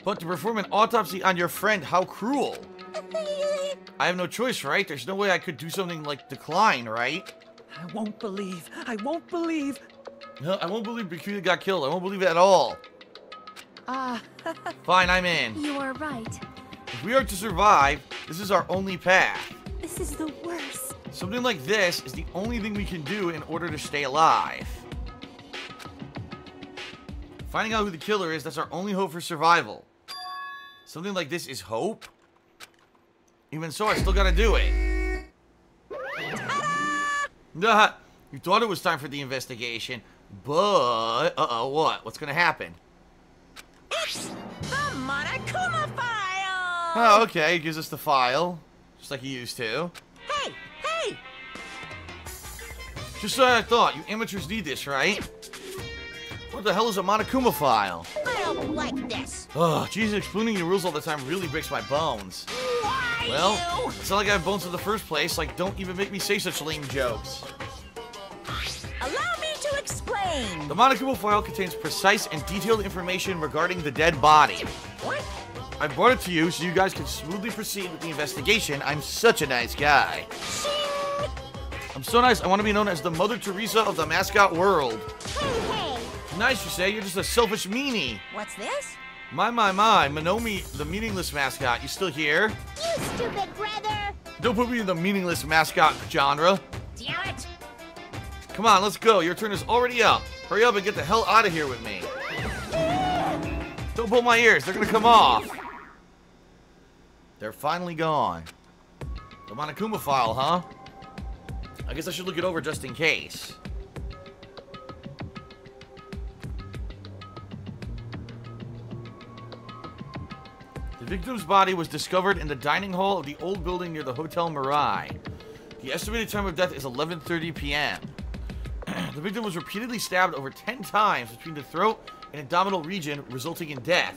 But to perform an autopsy on your friend, how cruel. I have no choice, right? There's no way I could do something like decline, right? I won't believe. I won't believe. No, I won't believe Bikuya got killed. I won't believe it at all. Fine, I'm in. You are right. If we are to survive, this is our only path. This is the worst. Something like this is the only thing we can do in order to stay alive. Finding out who the killer is, that's our only hope for survival. Something like this is hope? Even so, I still gotta do it. Nah, you thought it was time for the investigation, but... Uh-oh, what? What's gonna happen? The Monokuma file! Oh, okay, he gives us the file. Just like he used to. Hey! Hey! Just so I thought, you amateurs need this, right? What the hell is a Monokuma file? I don't like this. Ugh, Jesus, explaining the rules all the time really breaks my bones. Why Well, you? it's not like I have bones in the first place. Like, don't even make me say such lame jokes. Allow me to explain. The Monokuma file contains precise and detailed information regarding the dead body. What? I brought it to you so you guys can smoothly proceed with the investigation. I'm such a nice guy. Shing! I'm so nice, I want to be known as the Mother Teresa of the mascot world. Hey, hey! Nice, you say? You're just a selfish meanie. What's this? My, Manomi, the meaningless mascot. You still here? You stupid brother! Don't put me in the meaningless mascot genre. Damn it! Come on, let's go. Your turn is already up. Hurry up and get the hell out of here with me. Don't pull my ears. They're going to come off. They're finally gone. The Monokuma file, huh? I guess I should look it over just in case. The victim's body was discovered in the dining hall of the old building near the Hotel Mirai. The estimated time of death is 11:30 p.m. The victim was repeatedly stabbed over 10 times between the throat and abdominal region, resulting in death.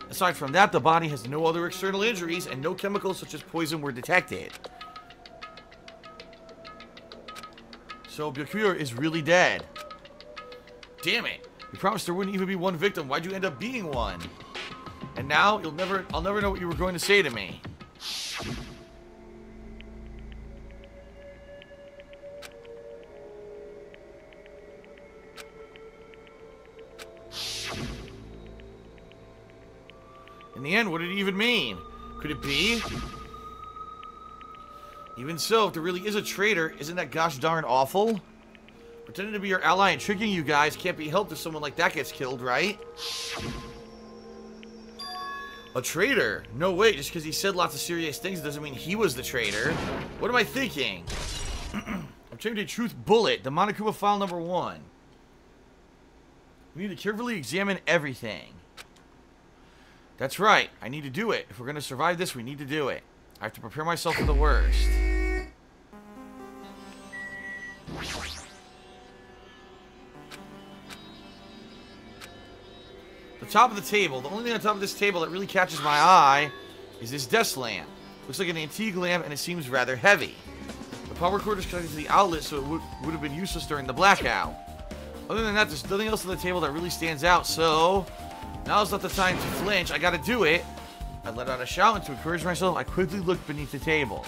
Aside from that, the body has no other external injuries and no chemicals such as poison were detected. So Byakuya is really dead. Damn it! You promised there wouldn't even be one victim. Why'd you end up being one? And now I'll never know what you were going to say to me. In the end, what did it even mean? Could it be? Even so, if there really is a traitor, isn't that gosh darn awful? Pretending to be your ally and tricking you guys can't be helped if someone like that gets killed, right? A traitor? No way, just because he said lots of serious things doesn't mean he was the traitor. What am I thinking? Obtained a truth bullet, the Monokuma file number 1. We need to carefully examine everything. That's right, I need to do it. If we're going to survive this, we need to do it. I have to prepare myself for the worst. The top of the table. The only thing on top of this table that really catches my eye is this desk lamp. Looks like an antique lamp and it seems rather heavy. The power cord is connected to the outlet, so it would have been useless during the blackout. Other than that, there's nothing else on the table that really stands out, so now's not the time to flinch. I gotta do it. I let out a shout, and to encourage myself, I quickly looked beneath the table.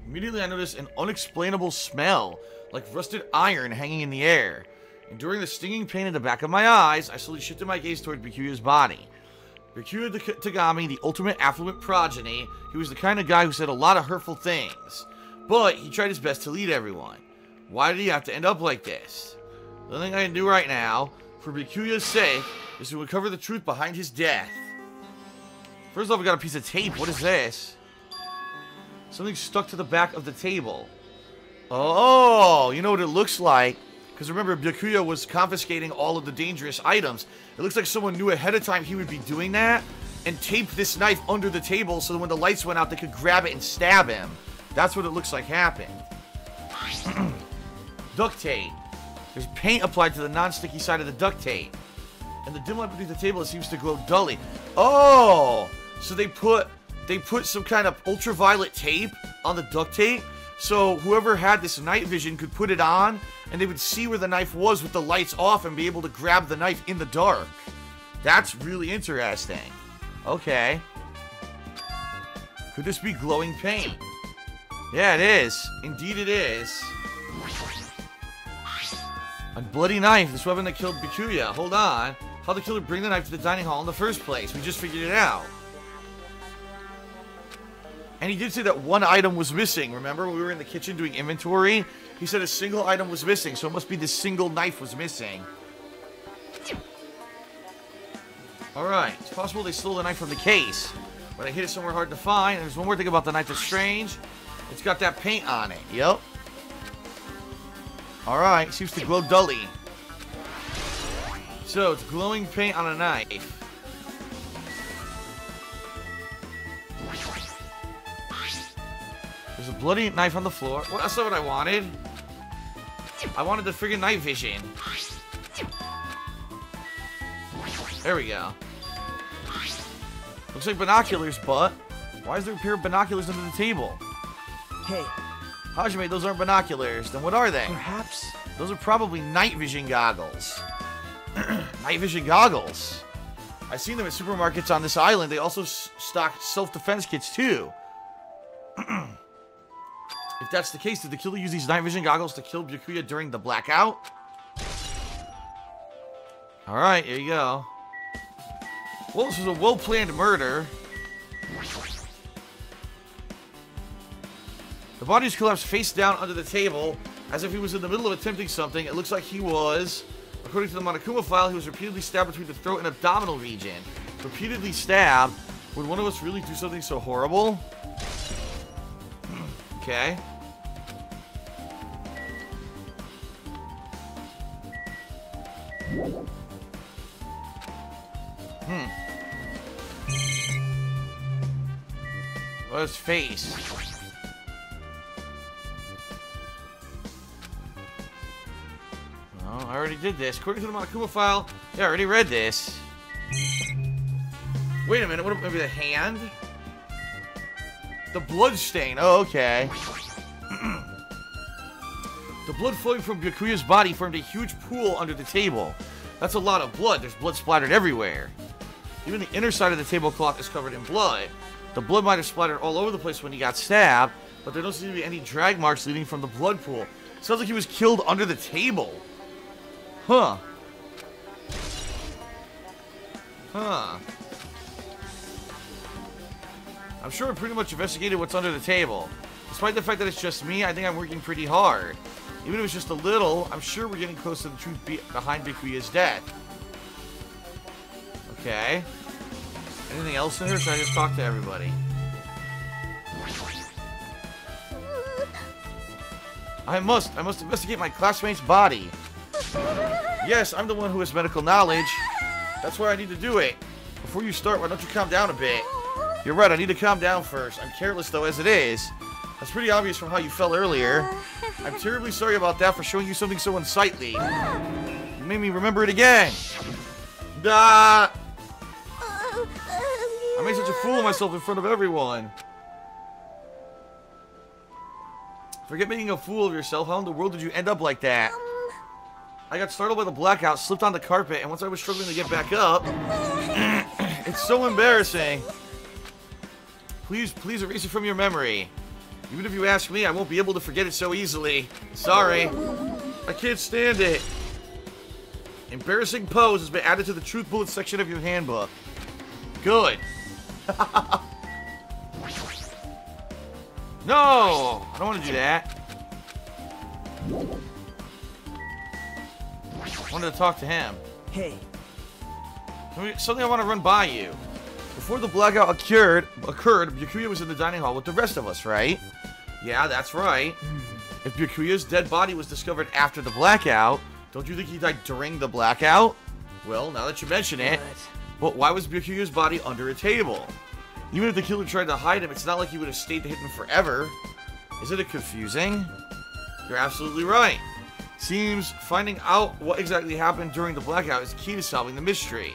Immediately, I noticed an unexplainable smell, like rusted iron hanging in the air. And during the stinging pain in the back of my eyes, I slowly shifted my gaze toward Byakuya's body. Byakuya Tagami, the ultimate affluent progeny, he was the kind of guy who said a lot of hurtful things. But he tried his best to lead everyone. Why did he have to end up like this? The only thing I can do right now, for Byakuya's sake, is to uncover the truth behind his death. First off, we got a piece of tape. What is this? Something stuck to the back of the table. Oh, you know what it looks like? Because remember, Byakuya was confiscating all of the dangerous items. It looks like someone knew ahead of time he would be doing that and taped this knife under the table so that when the lights went out, they could grab it and stab him. That's what it looks like happened. Duct tape. There's paint applied to the non-sticky side of the duct tape. And the dim light beneath the table, it seems to glow dully. Oh! So they put some kind of ultraviolet tape on the duct tape, so whoever had this night vision could put it on and they would see where the knife was with the lights off and be able to grab the knife in the dark. That's really interesting. Okay. Could this be glowing paint? Yeah, it is. Indeed it is. A bloody knife, this weapon that killed Bikuya. Hold on. How'd the killer bring the knife to the dining hall in the first place? We just figured it out. And he did say that one item was missing. Remember when we were in the kitchen doing inventory? He said a single item was missing, so it must be this single knife was missing. Alright, it's possible they stole the knife from the case, but they hid it somewhere hard to find. And there's one more thing about the knife that's strange. It's got that paint on it. Yep. Alright, seems to glow dully. So, it's glowing paint on a knife. There's a bloody knife on the floor. Well, that's not what I wanted. I wanted the friggin' night vision. There we go. Looks like binoculars, but why is there a pair of binoculars under the table? Hey, Hajime, those aren't binoculars. Then what are they? perhaps? Those are probably night vision goggles. Night vision goggles. I've seen them at supermarkets on this island. They also stock self-defense kits, too. If that's the case, did the killer use these night vision goggles to kill Byakuya during the blackout? Alright, here you go. Well, this was a well-planned murder. The body is collapsed face down under the table, as if he was in the middle of attempting something. It looks like he was, according to the Monokuma file, he was repeatedly stabbed between the throat and abdominal region. Repeatedly stabbed? Would one of us really do something so horrible? Okay. What's his face? Oh, I already did this. According to the Monokuma file, yeah, I already read this. Wait a minute, what, maybe the hand? The blood stain. Oh, okay. The blood flowing from Byakuya's body formed a huge pool under the table. That's a lot of blood. There's blood splattered everywhere. Even the inner side of the tablecloth is covered in blood. The blood might have splattered all over the place when he got stabbed, but there don't seem to be any drag marks leading from the blood pool. Sounds like he was killed under the table. Huh. Huh. I'm sure I pretty much investigated what's under the table. Despite the fact that it's just me, I think I'm working pretty hard. Even if it's just a little, I'm sure we're getting close to the truth behind Byakuya's death. Okay. Anything else in here, or should I just talk to everybody? I must investigate my classmate's body. Yes, I'm the one who has medical knowledge. That's why I need to do it. Before you start, why don't you calm down a bit? You're right, I need to calm down first. I'm careless, though, as it is. That's pretty obvious from how you fell earlier. I'm terribly sorry about that for showing you something so unsightly. You made me remember it again. Ah! I made such a fool of myself in front of everyone. Forget making a fool of yourself. How in the world did you end up like that? I got startled by the blackout, slipped on the carpet, and once I was struggling to get back up... It's so embarrassing. Please erase it from your memory. Even if you ask me, I won't be able to forget it so easily. Sorry. I can't stand it. Embarrassing pose has been added to the truth bullet section of your handbook. Good. No! I don't want to do that. I wanted to talk to him. Hey. Something I want to run by you. Before the blackout occurred, Byakuya was in the dining hall with the rest of us, right? Yeah, that's right. If Byakuya's dead body was discovered after the blackout, don't you think he died during the blackout? Well, now that you mention it, but why was Byakuya's body under a table? Even if the killer tried to hide him, it's not like he would have stayed hidden forever. Isn't it confusing? You're absolutely right. Seems finding out what exactly happened during the blackout is key to solving the mystery.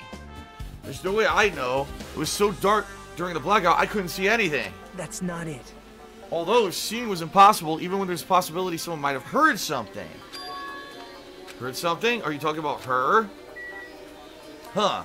There's no way I know. It was so dark during the blackout, I couldn't see anything. That's not it. Although seeing was impossible, even when there's a possibility someone might have heard something. Heard something? Are you talking about her? Huh.